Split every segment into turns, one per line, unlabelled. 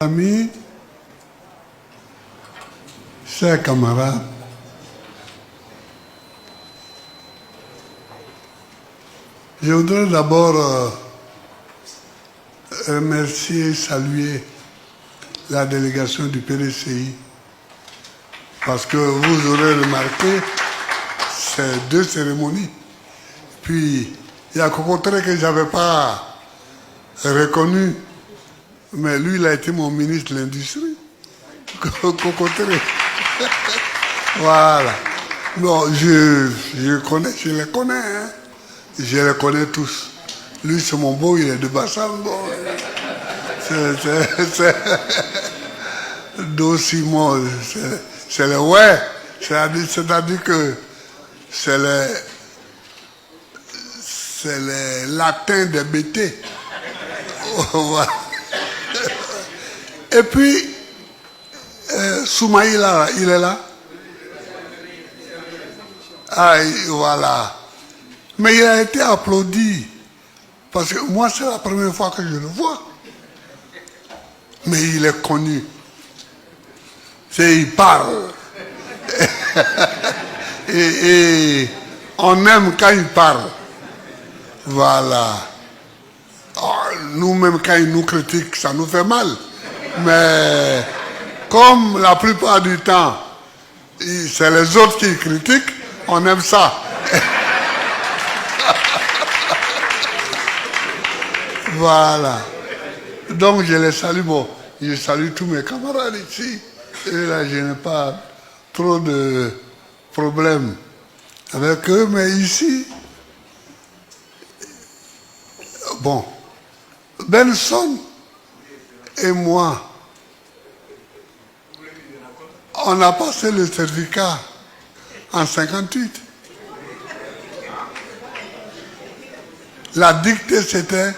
Amis, chers camarades, je voudrais d'abord remercier et saluer la délégation du PDCI parce que vous aurez remarqué ces deux cérémonies. Puis, il y a Cocotré que je n'avais pas reconnu, mais lui, il a été mon ministre de l'Industrie. Cocotré. Voilà. Non, je les connais, hein. Je les connais tous. Lui, c'est mon beau, il est de Bassam. Bon. C'est Simon, c'est le ouais. C'est-à-dire que c'est les latins des BT. Voilà. Et puis, Soumaïla, il est là. Ah, voilà. Mais il a été applaudi. Parce que moi, c'est la première fois que je le vois. Mais il est connu. Il parle. et on aime quand il parle. Voilà. Oh, nous-mêmes, quand il nous critique, ça nous fait mal. Mais comme la plupart du temps, c'est les autres qui critiquent, on aime ça. Voilà. Donc je les salue. Bon, je salue tous mes camarades ici. Et là, je n'ai pas trop de problèmes avec eux, mais ici, bon, Benson et moi, on a passé le certificat en 58. La dictée, c'était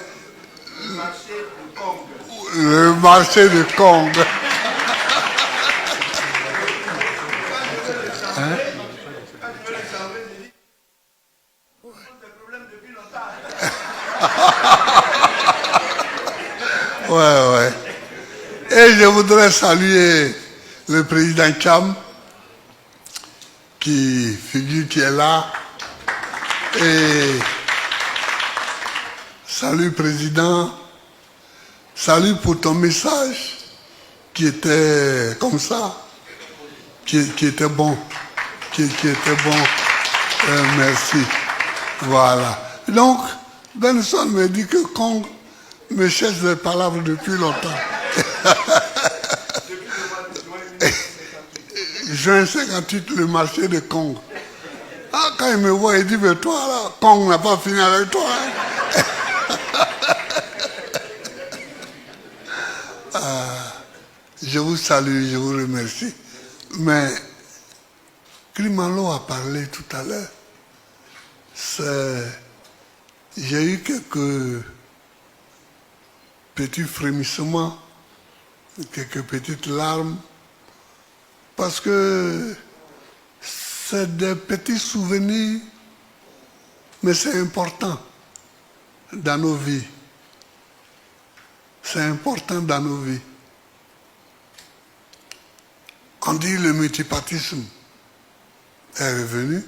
le marché de Congo. Hein? Ouais. Et je voudrais saluer le président Cham, qui est là. Et salut président. Salut pour ton message qui était comme ça, qui était bon, qui était bon. Merci. Voilà. Donc, Benson me dit que Kong me cherche des palabres depuis longtemps. Juin 58, le marché de Kong. Ah, quand il me voit, il dit, mais toi là, Kong n'a pas fini avec toi. Hein? Je vous salue, je vous remercie. Mais Klimalo a parlé tout à l'heure. J'ai eu quelques petits frémissements, quelques petites larmes, parce que c'est des petits souvenirs, mais c'est important dans nos vies. C'est important dans nos vies. On dit le multipartisme est revenu.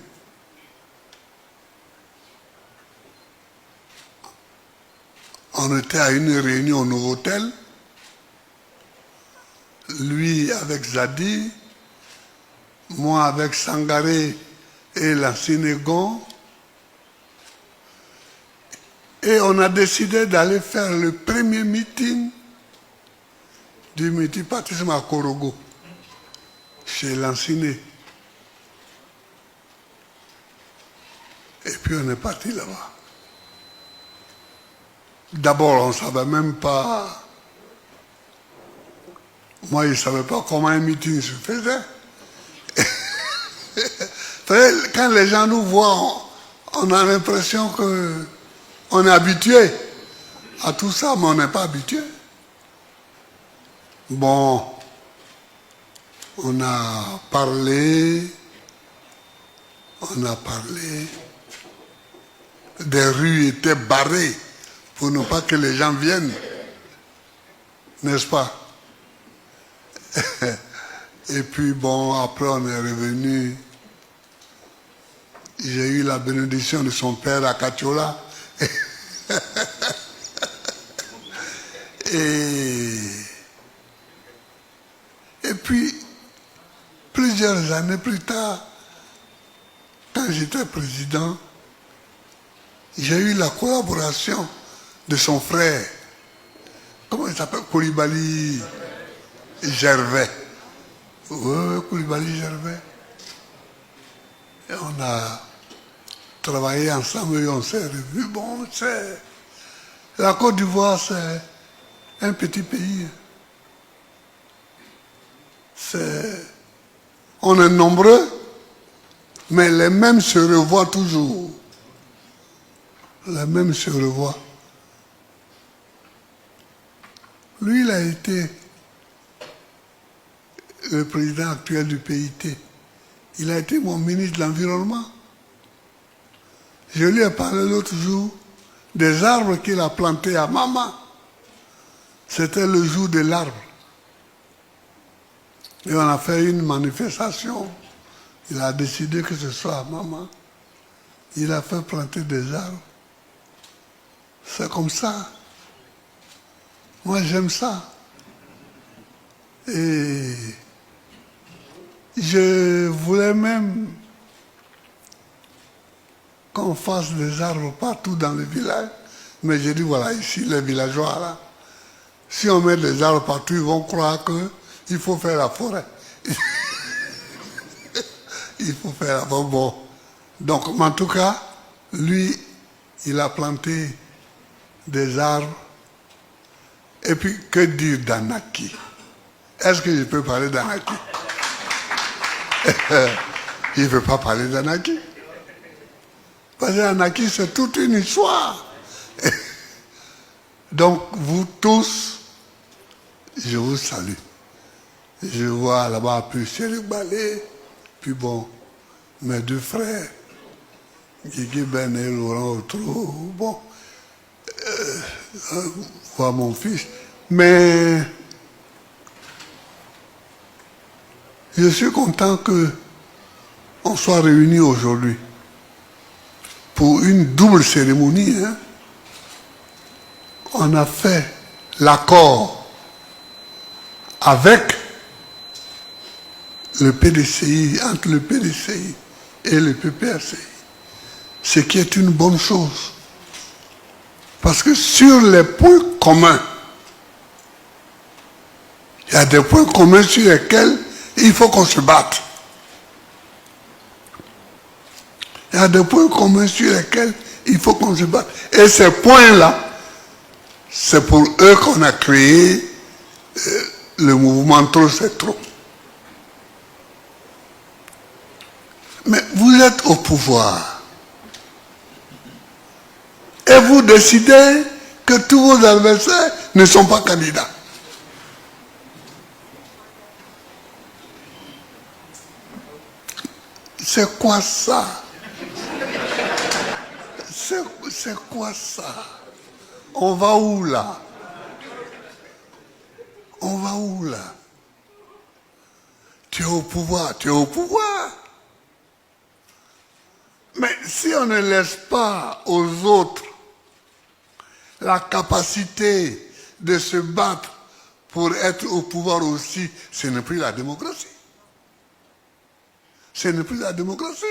On était à une réunion au Novotel, lui avec Zadi, moi avec Sangaré et la Sénégon, et on a décidé d'aller faire le premier meeting du multipartisme à Korogo, chez Lanciné. Et puis on est parti là-bas. D'abord, on ne savait même pas. Moi, je ne savais pas comment un meeting se faisait. Quand les gens nous voient, on a l'impression qu'on est habitué à tout ça, mais on n'est pas habitué. Bon, on a parlé, des rues étaient barrées pour ne pas que les gens viennent, n'est-ce pas? Et puis bon, après on est revenu. J'ai eu la bénédiction de son père à Katiola. Et puis, plusieurs années plus tard, quand j'étais président, j'ai eu la collaboration de son frère. Comment il s'appelle? Koulibaly Gervais. Oui, Koulibaly Gervais. Et on a travaillé ensemble et on s'est revus. Bon, c'est... La Côte d'Ivoire, c'est un petit pays. On est nombreux, mais les mêmes se revoient toujours. Les mêmes se revoient. Lui, il a été le président actuel du PIT. Il a été mon ministre de l'Environnement. Je lui ai parlé l'autre jour des arbres qu'il a plantés à Mama. C'était le jour de l'arbre. Et on a fait une manifestation. Il a décidé que ce soit à Mama. Il a fait planter des arbres. C'est comme ça. Moi, j'aime ça. Et je voulais même qu'on fasse des arbres partout dans le village. Mais j'ai dit, voilà, ici, les villageois, là, si on met des arbres partout, ils vont croire qu'il faut faire la forêt. Il faut faire la forêt. Bon. Donc, en tout cas, lui, il a planté des arbres. Et puis, que dire d'Anaki? Est-ce que je peux parler d'Anaki? Il ne veut pas parler d'Anaki. Parce qu'Anaki, c'est toute une histoire. Donc, vous tous, je vous salue. Je vois là-bas, puis Chéri Balé, puis bon, mes deux frères, Guigui Ben et Laurent Outreau, bon, voir mon fils. Mais je suis content qu'on soit réunis aujourd'hui pour une double cérémonie. Hein. On a fait l'accord avec le PDCI, entre le PDCI et le PPRCI, ce qui est une bonne chose. Parce que sur les points communs, il y a des points communs sur lesquels il faut qu'on se batte. Il y a des points communs sur lesquels il faut qu'on se batte. Et ces points-là, c'est pour eux qu'on a créé le mouvement Trop c'est trop. Mais vous êtes au pouvoir. Et vous décidez que tous vos adversaires ne sont pas candidats. C'est quoi ça? C'est quoi ça? On va où là? On va où là? Tu es au pouvoir, tu es au pouvoir. Mais si on ne laisse pas aux autres la capacité de se battre pour être au pouvoir aussi, ce n'est plus la démocratie. Ce n'est plus la démocratie.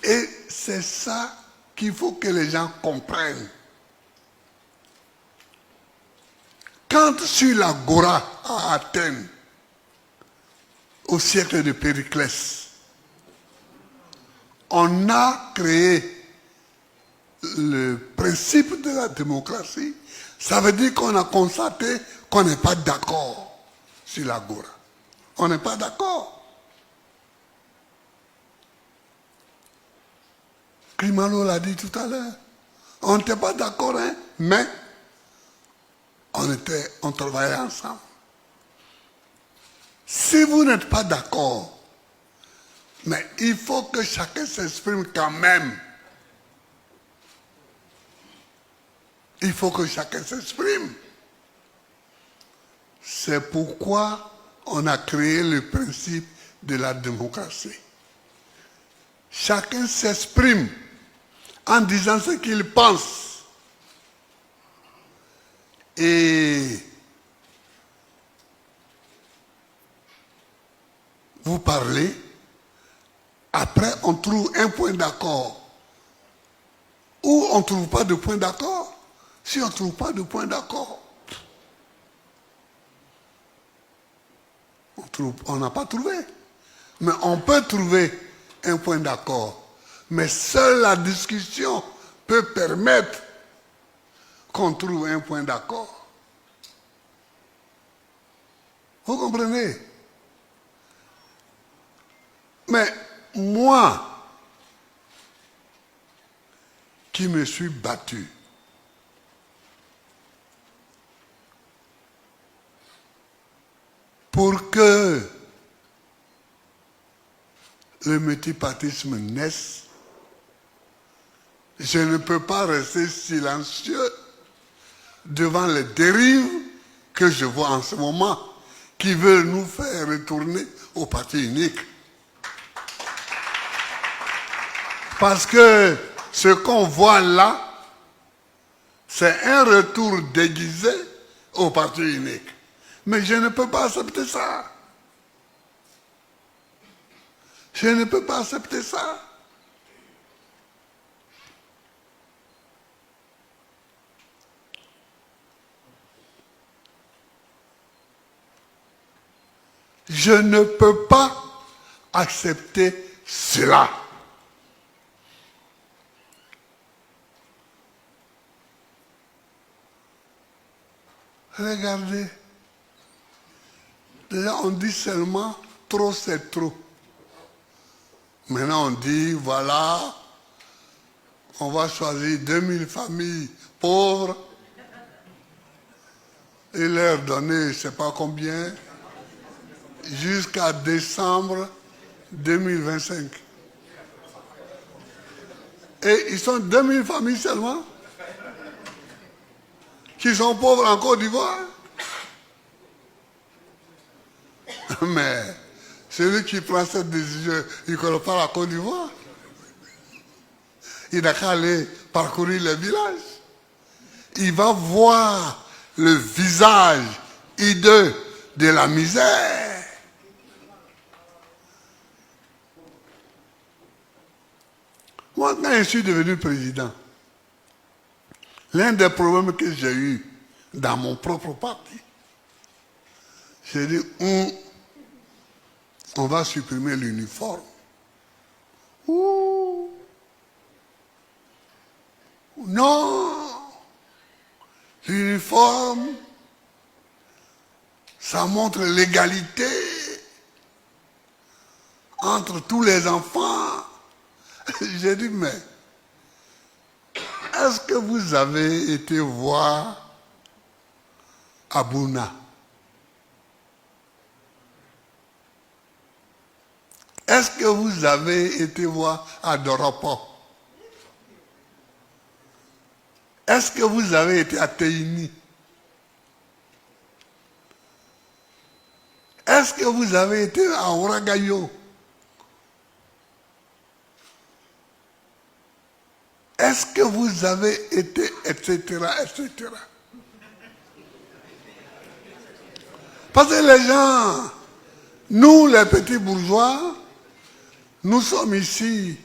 Et c'est ça qu'il faut que les gens comprennent. Quand sur l'agora à Athènes, au siècle de Périclès, on a créé le principe de la démocratie, ça veut dire qu'on a constaté qu'on n'est pas d'accord sur l'agora. On n'est pas d'accord. Climano l'a dit tout à l'heure. On n'était pas d'accord, hein, mais on travaillait ensemble. Si vous n'êtes pas d'accord, mais il faut que chacun s'exprime quand même. Il faut que chacun s'exprime. C'est pourquoi on a créé le principe de la démocratie. Chacun s'exprime en disant ce qu'il pense. Et vous parlez, après on trouve un point d'accord. Ou on ne trouve pas de point d'accord. Si on ne trouve pas de point d'accord, on n'a pas trouvé. Mais on peut trouver un point d'accord. Mais seule la discussion peut permettre qu'on trouve un point d'accord. Vous comprenez? Mais moi, qui me suis battu, pour que le multipartisme naisse, je ne peux pas rester silencieux devant les dérives que je vois en ce moment, qui veulent nous faire retourner au parti unique. Parce que ce qu'on voit là, c'est un retour déguisé au parti unique. Mais je ne peux pas accepter ça. Je ne peux pas accepter ça. Je ne peux pas accepter cela. Regardez. Déjà, on dit seulement trop c'est trop. Maintenant, on dit, voilà, on va choisir 2000 familles pauvres et leur donner, je ne sais pas combien, jusqu'à décembre 2025. Et ils sont 2000 familles seulement qui sont pauvres en Côte d'Ivoire. Mais celui qui prend cette décision, il ne connaît pas la Côte d'Ivoire. Il n'a qu'à aller parcourir les villages. Il va voir le visage hideux de la misère. Moi, quand je suis devenu président, l'un des problèmes que j'ai eu dans mon propre parti, j'ai dit, on va supprimer l'uniforme. Ouh. Non, l'uniforme, ça montre l'égalité entre tous les enfants. J'ai dit, mais est-ce que vous avez été voir Abouna? Est-ce que vous avez été voir à Doropo? Est-ce que vous avez été à Teini? Est-ce que vous avez été à Oragayo? Est-ce que vous avez été, etc., etc. Parce que les gens, nous les petits bourgeois, nous sommes ici,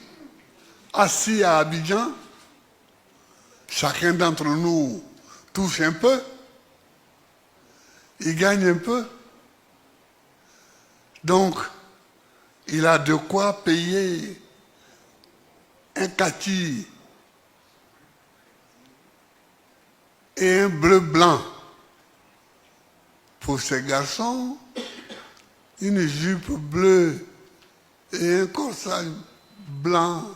assis à Abidjan. Chacun d'entre nous touche un peu. Il gagne un peu. Donc, il a de quoi payer un kaki et un bleu blanc pour ses garçons, une jupe bleue et un corsage blanc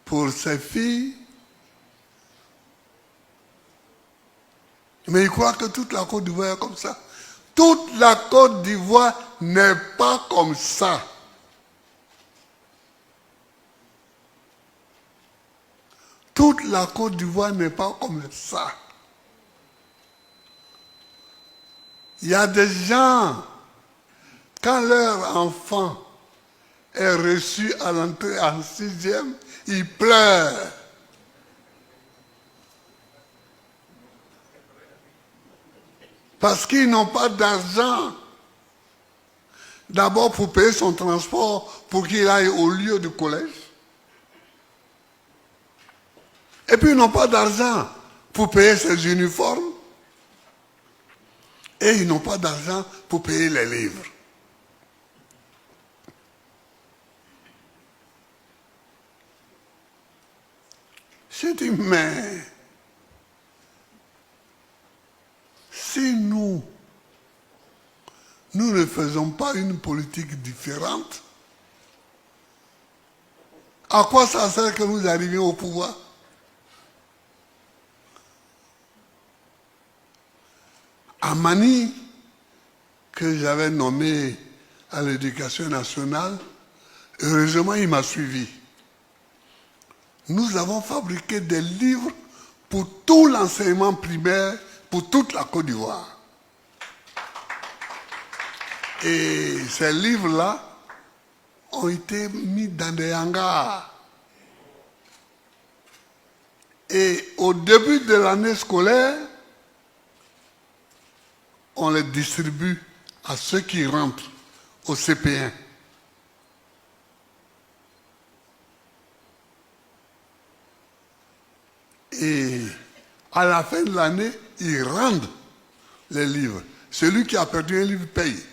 pour ses filles. Mais il croit que toute la Côte d'Ivoire est comme ça. Toute la Côte d'Ivoire n'est pas comme ça. Toute la Côte d'Ivoire n'est pas comme ça. Il y a des gens, quand leur enfant est reçu à l'entrée en 6e, ils pleurent. Parce qu'ils n'ont pas d'argent. D'abord pour payer son transport, pour qu'il aille au lieu du collège. Et puis ils n'ont pas d'argent pour payer ses uniformes. Et ils n'ont pas d'argent pour payer les livres. J'ai dit, mais si nous ne faisons pas une politique différente, à quoi ça sert que nous arrivions au pouvoir? Amani, que j'avais nommé à l'éducation nationale, heureusement il m'a suivi. Nous avons fabriqué des livres pour tout l'enseignement primaire, pour toute la Côte d'Ivoire. Et ces livres-là ont été mis dans des hangars. Et au début de l'année scolaire, on les distribue à ceux qui rentrent au CP1. Et à la fin de l'année, ils rendent les livres. Celui qui a perdu un livre paye.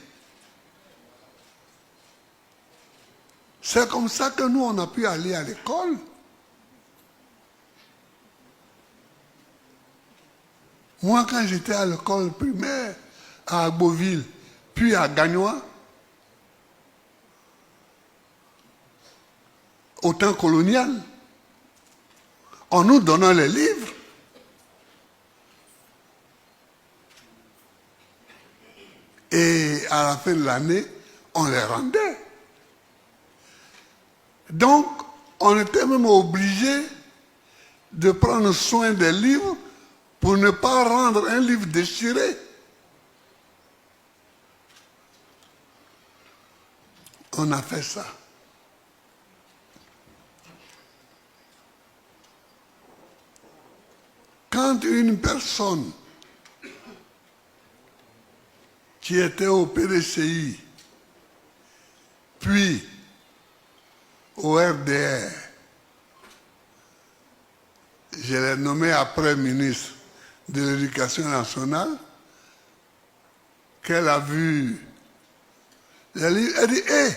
C'est comme ça que nous, on a pu aller à l'école. Moi, quand j'étais à l'école primaire, à Agboville, puis à Gagnois, au temps colonial, en nous donnant les livres, et à la fin de l'année, on les rendait. Donc, on était même obligé de prendre soin des livres pour ne pas rendre un livre déchiré. On a fait ça. Quand une personne qui était au PDCI, puis au RDR, je l'ai nommé après ministre de l'Éducation nationale, qu'elle a vu les livres, elle dit, hé,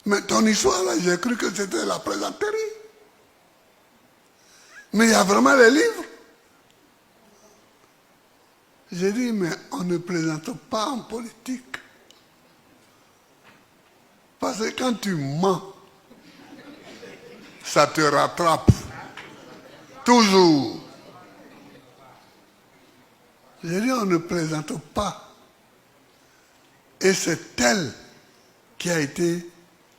mais ton histoire là, j'ai cru que c'était la plaisanterie. Mais il y a vraiment les livres. J'ai dit, mais on ne plaisante pas en politique. Parce que quand tu mens, ça te rattrape. Toujours. J'ai dit, on ne plaisante pas. Et c'est elle qui a été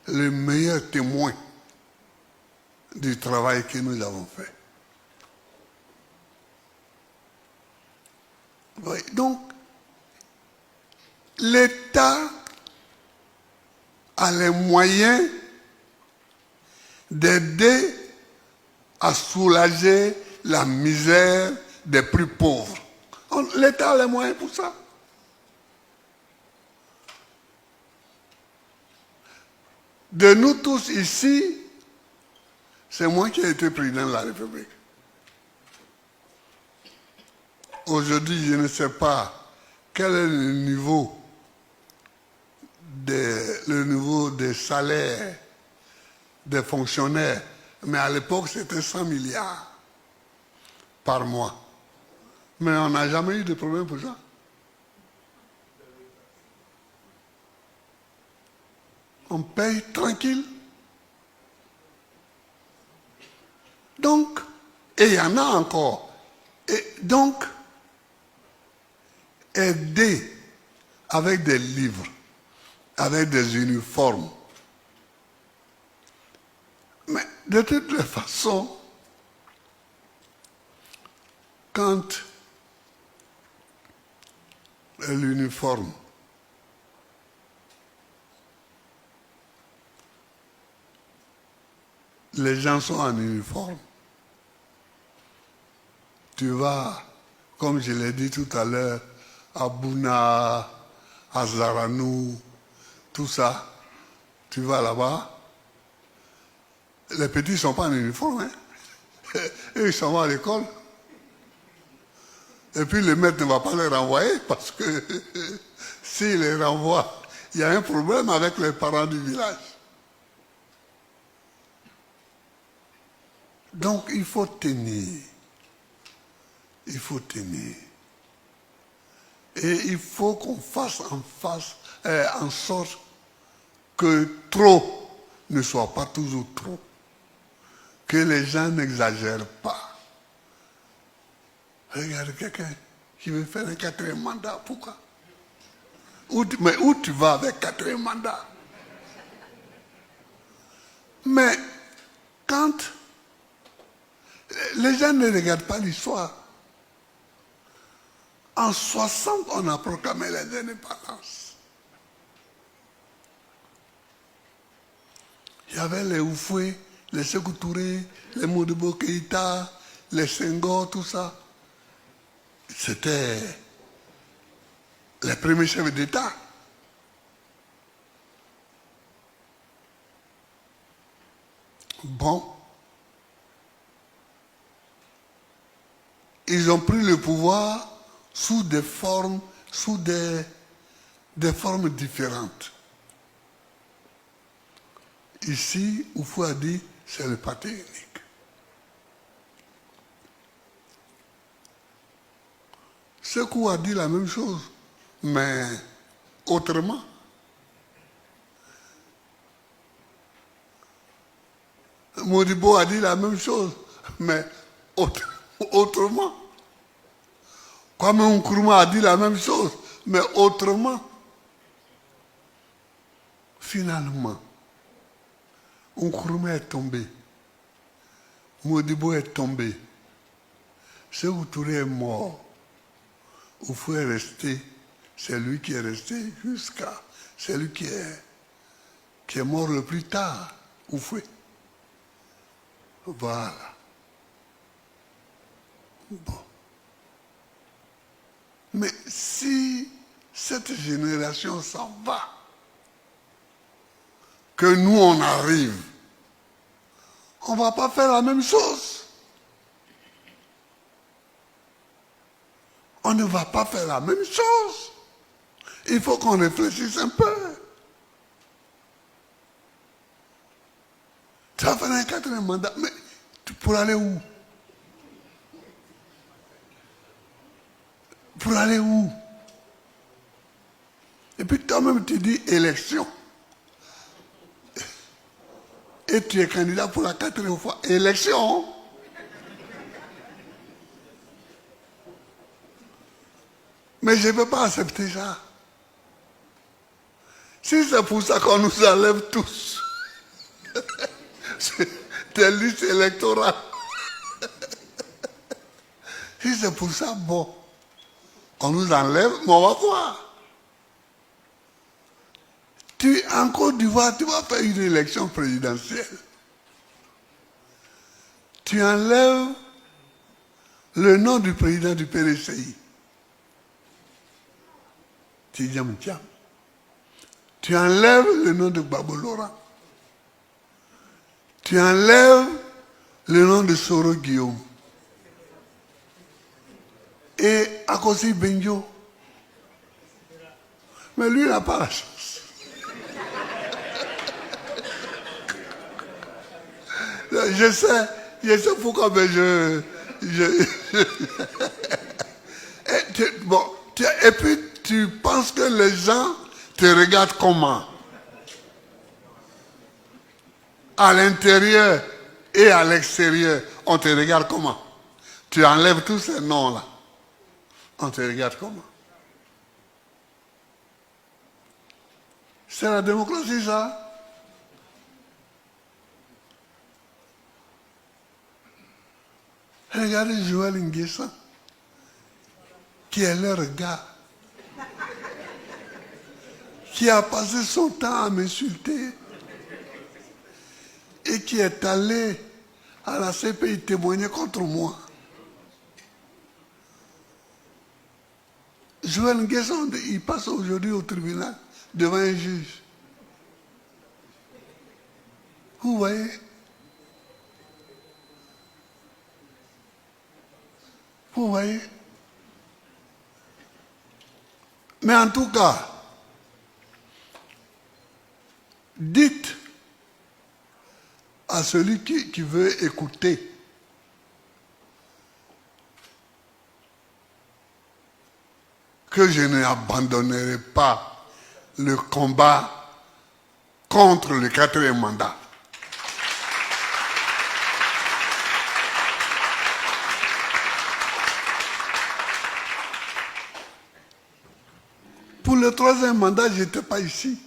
le meilleur témoin du travail que nous avons fait. Oui, donc, l'État a les moyens d'aider à soulager la misère des plus pauvres. L'État a les moyens pour ça. De nous tous ici, c'est moi qui ai été président de la République. Aujourd'hui, je ne sais pas quel est le niveau des salaires des fonctionnaires, mais à l'époque, c'était 100 milliards par mois. Mais on n'a jamais eu de problème pour ça. On paye tranquille. Donc, et il y en a encore. Et donc, aider avec des livres, avec des uniformes. Mais de toutes les façons, quand l'uniforme. Les gens sont en uniforme. Tu vas, comme je l'ai dit tout à l'heure, à Bouna, à Zaranou, tout ça, tu vas là-bas. Les petits ne sont pas en uniforme, hein. Eux, ils sont à l'école. Et puis le maître ne va pas les renvoyer parce que s'il les renvoie, il y a un problème avec les parents du village. Donc il faut tenir. Il faut tenir. Et il faut qu'on fasse en sorte que trop ne soit pas toujours trop. Que les gens n'exagèrent pas. Regarde quelqu'un qui veut faire un 4e mandat, pourquoi? Mais où tu vas avec 4e mandat? Mais quand les gens ne regardent pas l'histoire, en 60, on a proclamé les indépendances. Il y avait les Oufoué, les Sékou Touré, les Modibo Keïta, les Senghor, tout ça. C'était les premiers chefs d'État. Bon. Ils ont pris le pouvoir sous des formes, des formes différentes. Ici, Oufou a dit, c'est le parti unique. Sékou a dit la même chose, mais autrement. Modibo a dit la même chose, mais autrement. Kwame Nkrumah a dit la même chose, mais autrement. Finalement, Nkrumah est tombé. Modibo est tombé. Sékou Touré est mort. Oufou est resté. C'est lui qui est resté jusqu'à... C'est lui qui est mort le plus tard. Oufou. Voilà. Bon. Mais si cette génération s'en va, que nous on arrive, on ne va pas faire la même chose. On ne va pas faire la même chose. Il faut qu'on réfléchisse un peu. Tu vas faire un 4e mandat, mais pour aller où? Pour aller où? Et puis toi-même tu dis élection. Et tu es candidat pour la 4e fois. Élection. Mais je ne peux pas accepter ça. Si c'est pour ça qu'on nous enlève tous des listes électorales, si c'est pour ça, bon, on nous enlève, mais on va quoi? En Côte d'Ivoire, tu vas faire une élection présidentielle. Tu enlèves le nom du président du PDCI. Tu enlèves le nom de Gbagbo Laurent. Tu enlèves le nom de Soro Guillaume. Et Akosi Benjo. Mais lui, il n'a pas la chance. Je sais pourquoi, mais et puis tu penses que les gens te regardent comment? À l'intérieur et à l'extérieur, on te regarde comment? Tu enlèves tous ces noms-là. On te regarde comment? C'est la démocratie, ça. Regardez Joël Nguessan, qui est leur gars. qui a passé son temps à m'insulter et qui est allé à la CPI témoigner contre moi. Joël Nguesson, il passe aujourd'hui au tribunal devant un juge. Vous voyez? Vous voyez? Mais en tout cas, dites à celui qui veut écouter que je n'abandonnerai pas le combat contre le 4e mandat. Pour le 3e mandat, je n'étais pas ici.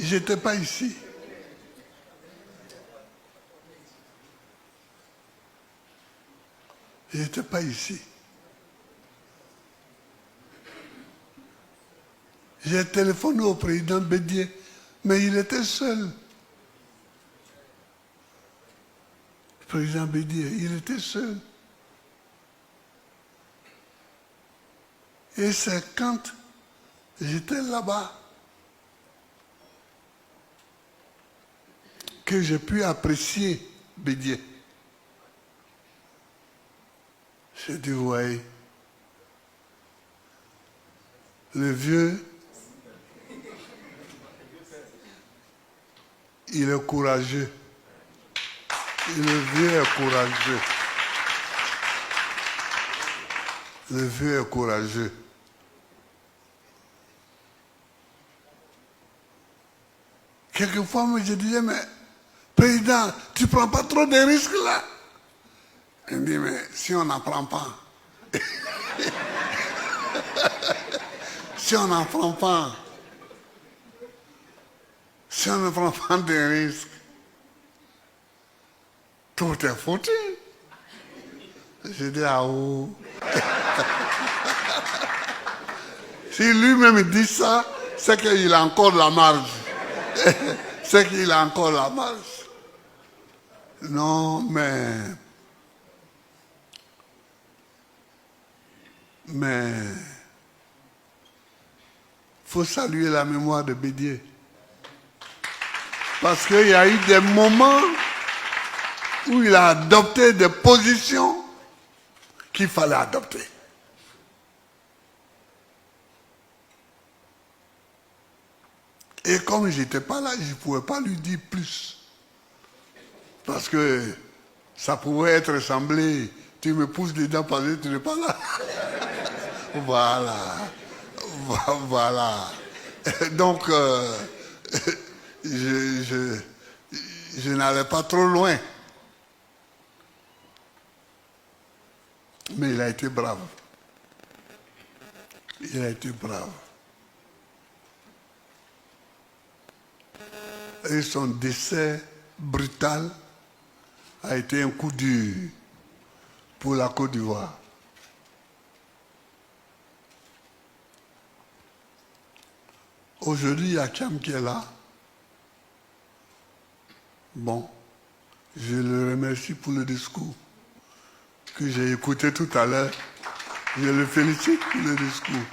Je n'étais pas ici. Je n'étais pas ici. J'ai téléphoné au président Bédié, mais il était seul. Le président Bédié, il était seul. Et c'est quand j'étais là-bas que j'ai pu apprécier Bédié. J'ai dit, vous voyez, le vieux, il est courageux. Le vieux est courageux. Le vieux est courageux. Quelquefois, je disais, mais président, tu ne prends pas trop de risques là? Il me dit, mais si on n'en prend pas, si on n'en prend pas, si on ne prend pas de risques, tout est foutu. J'ai dit, ah oh. Si lui-même dit ça, c'est qu'il a encore la marge. C'est qu'il a encore la marge. Non, mais il faut saluer la mémoire de Bédié. Parce qu'il y a eu des moments où il a adopté des positions qu'il fallait adopter. Et comme je n'étais pas là, je ne pouvais pas lui dire plus. Parce que ça pouvait être semblé, tu me pousses dedans parce que tu n'es pas là. Voilà. Voilà. Donc, je n'allais pas trop loin. Mais il a été brave. Il a été brave. Et son décès brutal a été un coup dur pour la Côte d'Ivoire. Aujourd'hui, il y a Cham qui est là. Bon, je le remercie pour le discours que j'ai écouté tout à l'heure. Je le félicite pour le discours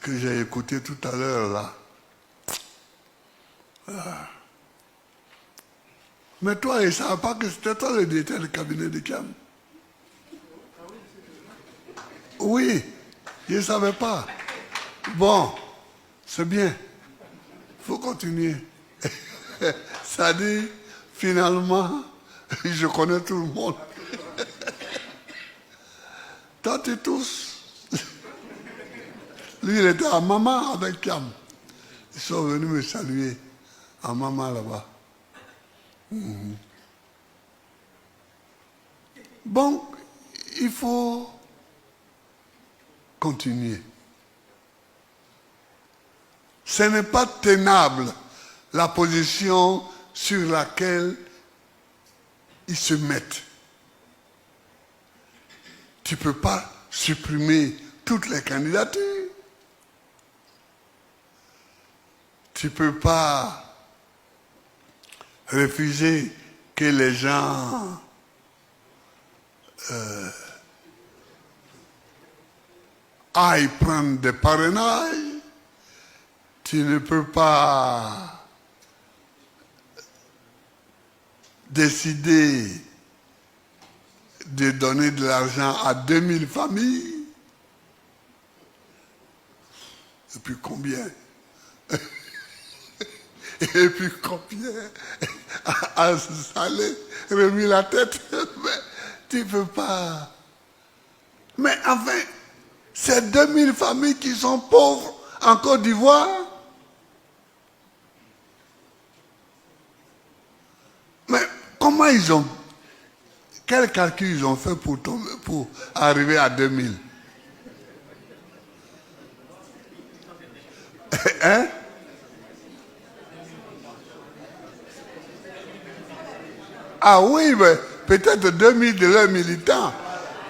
que j'ai écouté tout à l'heure là. Mais toi, il ne savait pas que c'était toi le directeur du cabinet de Cham. Oui, je ne savais pas. Bon, c'est bien. Il faut continuer. Ça dit, finalement, je connais tout le monde. Toi, tu tous. Lui, il était à Maman avec Cham. Ils sont venus me saluer à Maman là-bas. Bon, il faut continuer. Ce n'est pas tenable la position sur laquelle ils se mettent. tu ne peux pas supprimer toutes les candidatures. Tu ne peux pas refuser que les gens aillent prendre des parrainages. Tu ne peux pas décider de donner de l'argent à 2000 familles. Et puis combien? Et puis combien à Salé remis la tête? Mais tu ne peux pas. Mais enfin, c'est 2000 familles qui sont pauvres en Côte d'Ivoire. Mais comment ils ont... Quel calcul ils ont fait pour arriver à 2000? Hein? Ah oui, mais peut-être 2000 de leurs militants.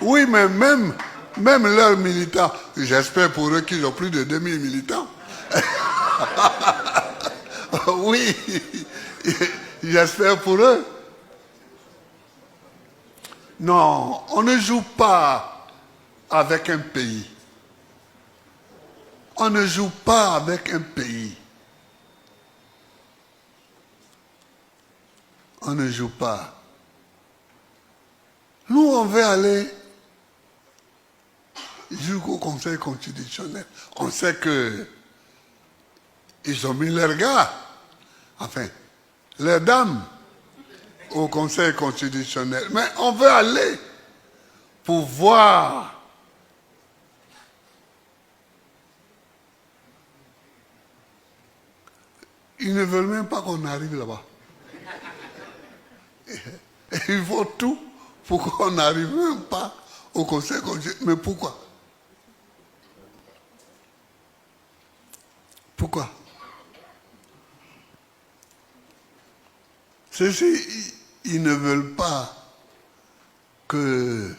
Oui, mais même leurs militants, j'espère pour eux qu'ils ont plus de 2000 militants. Oui, j'espère pour eux. Non, on ne joue pas avec un pays. On ne joue pas avec un pays. On ne joue pas. Nous, on veut aller jusqu'au Conseil constitutionnel. On sait que ils ont mis leurs gars, enfin, leurs dames, au Conseil constitutionnel. Mais on veut aller pour voir ils ne veulent même pas qu'on arrive là-bas. Il faut tout pour qu'on n'arrive même pas au Conseil constitutionnel. Mais pourquoi? Pourquoi? Ceux-ci, ils ne veulent pas que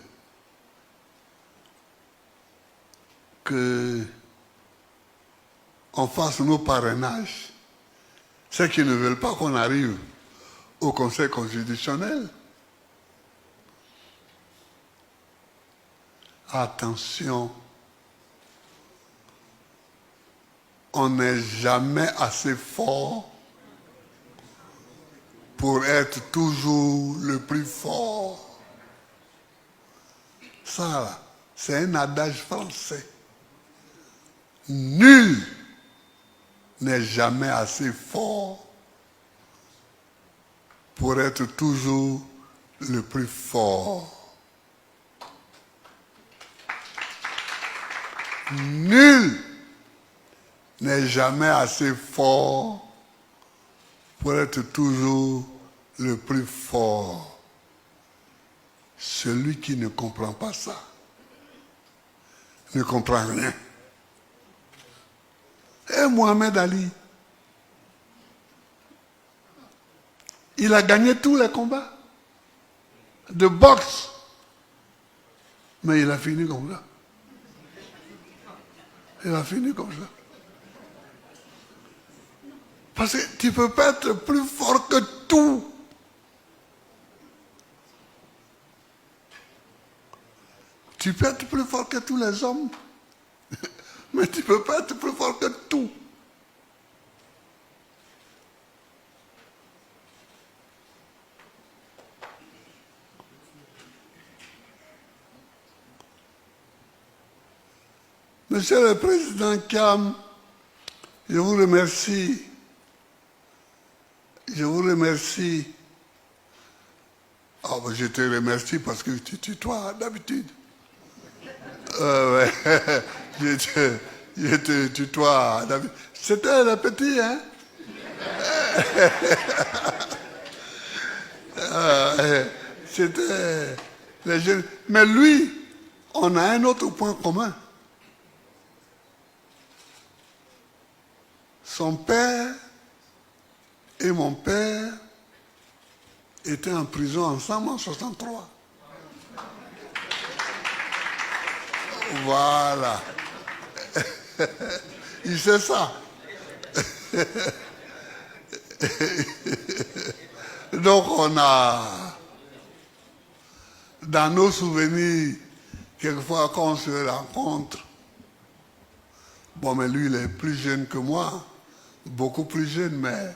on fasse nos parrainages. C'est qu'ils ne veulent pas qu'on arrive au Conseil constitutionnel. Attention, on n'est jamais assez fort pour être toujours le plus fort. Ça, là, c'est un adage français. Nul n'est jamais assez fort pour être toujours le plus fort. Nul n'est jamais assez fort pour être toujours le plus fort. Celui qui ne comprend pas ça ne comprend rien. Et Mohamed Ali, il a gagné tous les combats de boxe, mais il a fini comme ça. Il a fini comme ça. Parce que tu ne peux pas être plus fort que tout. Tu peux être plus fort que tous les hommes, mais tu ne peux pas être plus fort que tout. Monsieur le Président Kiam, je vous remercie. Je vous remercie. Oh, je te remercie parce que tu tutoies d'habitude. Ouais. Je te tutoie d'habitude. C'était le petit, hein? C'était les jeunes. Mais lui, on a un autre point commun. Son père et mon père étaient en prison ensemble en 1963. Voilà. Il sait ça. Donc on a, dans nos souvenirs, quelquefois quand on se rencontre, bon mais lui il est plus jeune que moi, beaucoup plus jeune, mais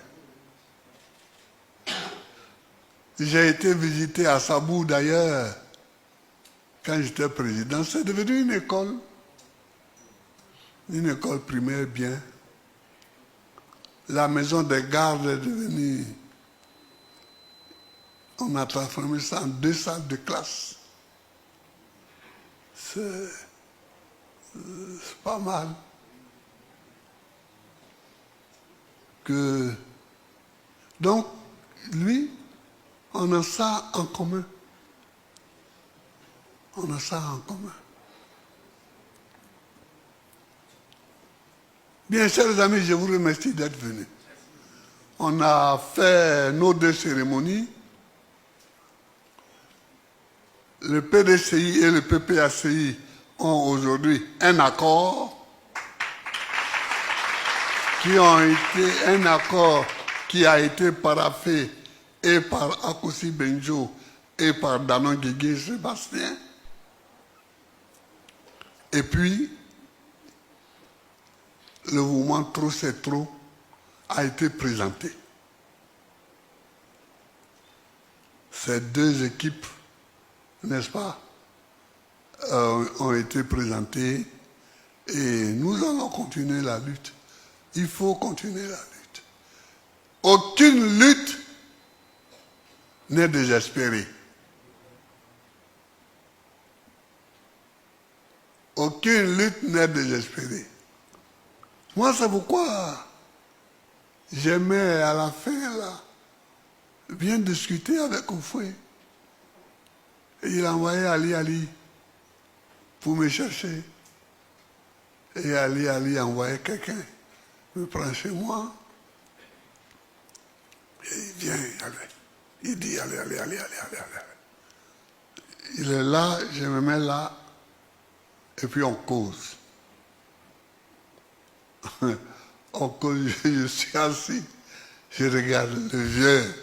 j'ai été visiter à Sabou d'ailleurs, quand j'étais président, c'est devenu une école primaire bien. La maison des gardes est devenue, on a transformé ça en 2 salles de classe. C'est pas mal. Donc, lui, on a ça en commun. On a ça en commun. Bien, chers amis, je vous remercie d'être venus. On a fait nos 2 cérémonies. Le PDCI et le PPACI ont aujourd'hui un accord qui a été paraphé et par Akossi Benjo et par Danon Guégué Sébastien. Et puis, le mouvement Trop c'est trop a été présenté. Ces 2 équipes, n'est-ce pas, ont été présentées et nous allons continuer la lutte. Il faut continuer la lutte. Aucune lutte n'est désespérée. Aucune lutte n'est désespérée. Moi, c'est pourquoi j'aimais à la fin, là, bien discuter avec Oufoué. Et il a envoyé Ali pour me chercher. Et Ali a envoyé quelqu'un me prend chez moi. Et il vient, allez. Il dit, allez. Il est là, je me mets là, et puis on cause. On cause, je suis assis, je regarde le vieux.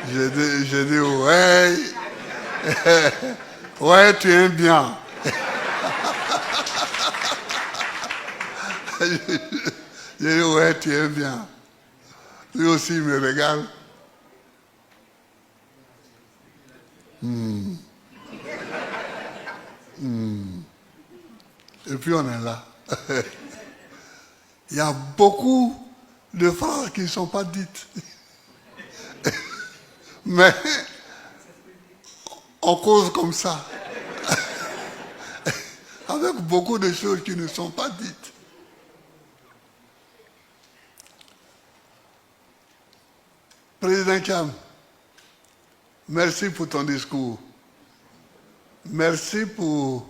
Je dis, ouais, ouais, tu aimes bien. Je dis, ouais, tu aimes bien. Lui aussi, il me regarde. Et puis on est là. Il y a beaucoup de phrases qui ne sont pas dites. Mais on cause comme ça. Avec beaucoup de choses qui ne sont pas dites. Président Cham, merci pour ton discours. Merci pour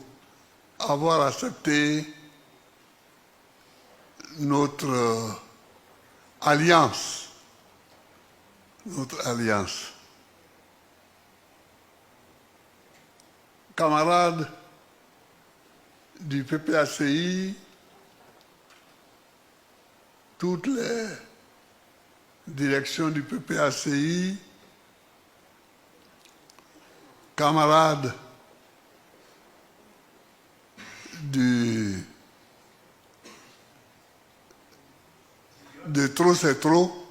avoir accepté notre alliance. Camarades du PPACI, toutes les directions du PPACI, camarades de Trop c'est trop,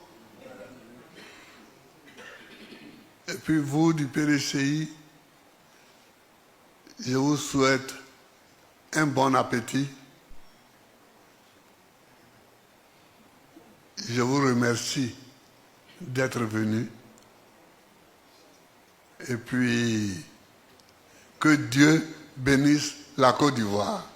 et puis vous du PDCI, je vous souhaite un bon appétit. Je vous remercie d'être venu. Et puis, que Dieu bénisse la Côte d'Ivoire.